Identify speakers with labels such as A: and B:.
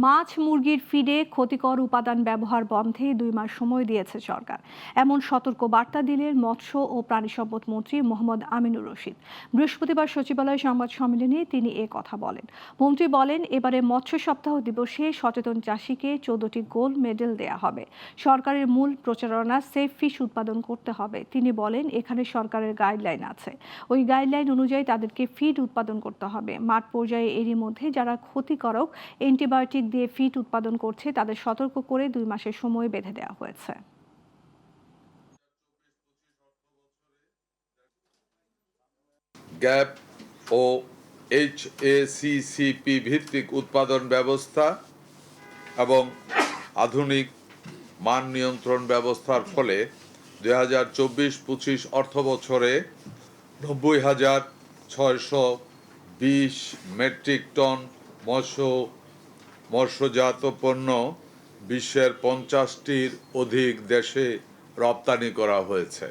A: মাছ মুরগির ফিডে ক্ষতিকর উপাদান ব্যবহার বন্ধে 2 মাস সময় দিয়েছে সরকার। এমন সতর্ক বার্তা দিলেন মৎস্য ও প্রাণী সম্পদ মন্ত্রী মোহাম্মদ আমিনুর রশিদ। বৃহস্পতিবার সচিবালয় সংবাদ সম্মেলনে তিনি এ কথা বলেন। মন্ত্রী বলেন, এবারে মৎস্য সপ্তাহ দিবসে সচেতন চাষিকে 14টি গোল্ড মেডেল দেয়া হবে। সরকারের মূল প্রচারণা সেফ ফিশ উৎপাদন করতে হবে। তিনি বলেন, এখানে সরকারের গাইডলাইন আছে, ওই গাইডলাইন অনুযায়ী তাদেরকে ফিড উৎপাদন করতে হবে। মাঠ পর্যায়ে এরই মধ্যে যারা ক্ষতিকারক অ্যান্টিবায়োটিক দিয়ে ফিড উৎপাদন করছে তাদের সতর্ক করে 2 মাসের সময় বেঁধে দেওয়া হয়েছে।
B: গ্যাপ ও HACCP ভিত্তিক উৎপাদন ব্যবস্থা এবং আধুনিক মান নিয়ন্ত্রণ ব্যবস্থার ফলে 2024-25 অর্থবছরে 90,620 মেট্রিক টন মৎস্যজাত পণ্য বিশ্বের 50টির অধিক দেশে রপ্তানি করা হয়েছে।